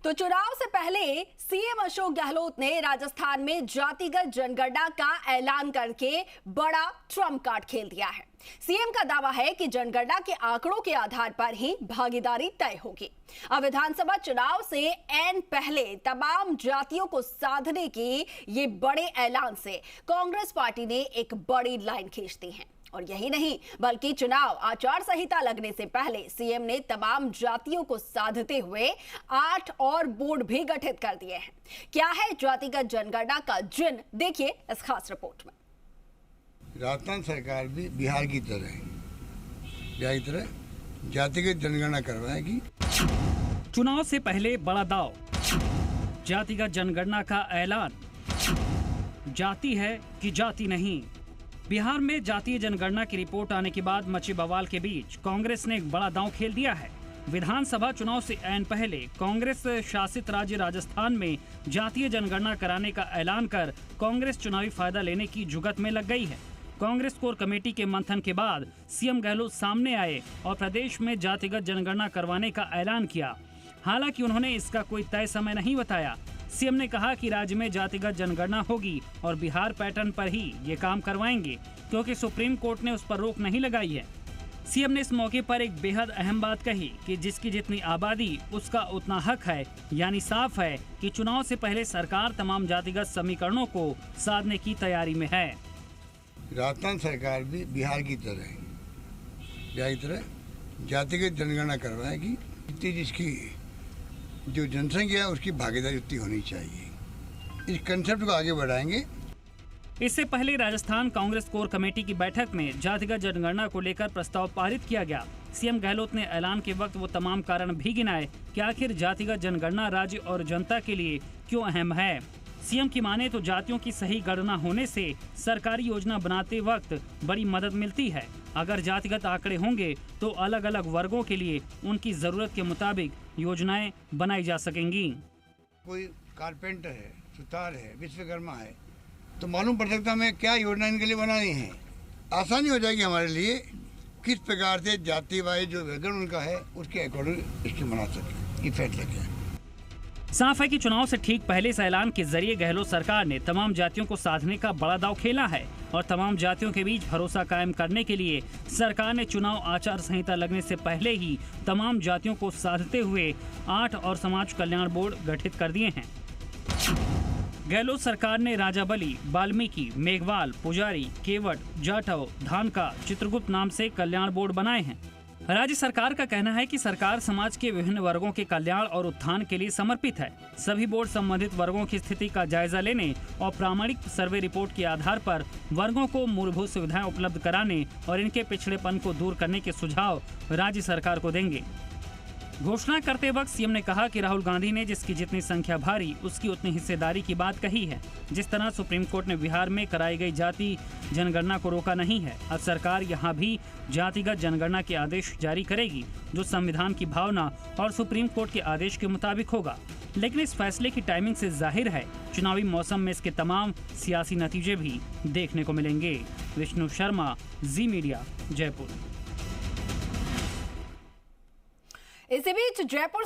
तो चुनाव से पहले सीएम अशोक गहलोत ने राजस्थान में जातिगत जनगणना का ऐलान करके बड़ा ट्रम्प कार्ड खेल दिया है। सीएम का दावा है कि जनगणना के आंकड़ों के आधार पर ही भागीदारी तय होगी। अब विधानसभा चुनाव से ऐन पहले तमाम जातियों को साधने की ये बड़े ऐलान से कांग्रेस पार्टी ने एक बड़ी लाइन खींच दी है। और यही नहीं बल्कि चुनाव आचार संहिता लगने से पहले सीएम ने तमाम जातियों को साधते हुए 8 और बोर्ड भी गठित कर दिए हैं। क्या है जातिगत जनगणना का जिन, देखिए इस खास रिपोर्ट में। राजस्थान सरकार भी बिहार की तरह जातिगत जनगणना करवाएगी। चुनाव से पहले बड़ा दाव, जातिगत जनगणना का ऐलान। जाति है कि जाति नहीं। बिहार में जातीय जनगणना की रिपोर्ट आने के बाद मचे बवाल के बीच कांग्रेस ने एक बड़ा दांव खेल दिया है। विधानसभा चुनाव से ऐन पहले कांग्रेस शासित राज्य राजस्थान में जातीय जनगणना कराने का ऐलान कर कांग्रेस चुनावी फायदा लेने की जुगत में लग गई है। कांग्रेस कोर कमेटी के मंथन के बाद सीएम गहलोत सामने आए और प्रदेश में जातिगत जनगणना करवाने का ऐलान किया। हालांकि उन्होंने इसका कोई तय समय नहीं बताया। सीएम ने कहा कि राज्य में जातिगत जनगणना होगी और बिहार पैटर्न पर ही ये काम करवाएंगे, क्योंकि सुप्रीम कोर्ट ने उस पर रोक नहीं लगाई है। सीएम ने इस मौके पर एक बेहद अहम बात कही कि जिसकी जितनी आबादी उसका उतना हक है। यानी साफ है कि चुनाव से पहले सरकार तमाम जातिगत समीकरणों को साधने की तैयारी में है। राजस्थान सरकार भी बिहार की तरह जातिगत जनगणना करवाएगी। जिसकी जो जनसंख्या है उसकी भागीदारी उतनी होनी चाहिए। इस कंसेप्ट को आगे बढ़ाएंगे। इससे पहले राजस्थान कांग्रेस कोर कमेटी की बैठक में जातिगत जनगणना को लेकर प्रस्ताव पारित किया गया। सीएम गहलोत ने ऐलान के वक्त वो तमाम कारण भी गिनाए कि आखिर जातिगत जनगणना राज्य और जनता के लिए क्यों अहम है। सीएम की माने तो जातियों की सही गणना होने से सरकारी योजना बनाते वक्त बड़ी मदद मिलती है। अगर जातिगत आंकड़े होंगे तो अलग अलग वर्गों के लिए उनकी जरूरत के मुताबिक योजनाएं बनाई जा सकेंगी। कोई कारपेंटर है, सुतार है, विश्वकर्मा है, तो मालूम पड़ सकता हमें क्या योजना इनके लिए बनानी है। आसानी हो जाएगी हमारे लिए किस प्रकार से जाति वाइज जो विवरण उनका है उसके अकॉर्डिंग इसकी बना सके। ये फैसला किया। साफ है कि चुनाव से ठीक पहले इस ऐलान के जरिए गहलोत सरकार ने तमाम जातियों को साधने का बड़ा दांव खेला है और तमाम जातियों के बीच भरोसा कायम करने के लिए सरकार ने चुनाव आचार संहिता लगने से पहले ही तमाम जातियों को साधते हुए 8 और समाज कल्याण बोर्ड गठित कर दिए हैं। गहलोत सरकार ने राजाबली, वाल्मीकि, मेघवाल, पुजारी, केवट, जाटव, धानका, चित्रगुप्त नाम से कल्याण बोर्ड बनाए हैं। राज्य सरकार का कहना है कि सरकार समाज के विभिन्न वर्गों के कल्याण और उत्थान के लिए समर्पित है। सभी बोर्ड संबंधित वर्गों की स्थिति का जायजा लेने और प्रामाणिक सर्वे रिपोर्ट के आधार पर वर्गों को मूलभूत सुविधाएं उपलब्ध कराने और इनके पिछड़ेपन को दूर करने के सुझाव राज्य सरकार को देंगे। घोषणा करते वक्त सीएम ने कहा कि राहुल गांधी ने जिसकी जितनी संख्या भारी उसकी उतनी हिस्सेदारी की बात कही है। जिस तरह सुप्रीम कोर्ट ने बिहार में कराई गई जाति जनगणना को रोका नहीं है, अब सरकार यहां भी जातिगत जनगणना के आदेश जारी करेगी जो संविधान की भावना और सुप्रीम कोर्ट के आदेश के मुताबिक होगा। लेकिन इस फैसले की टाइमिंग से जाहिर है चुनावी मौसम में इसके तमाम सियासी नतीजे भी देखने को मिलेंगे। विष्णु शर्मा, जी मीडिया, जयपुर। इसी बीच जयपुर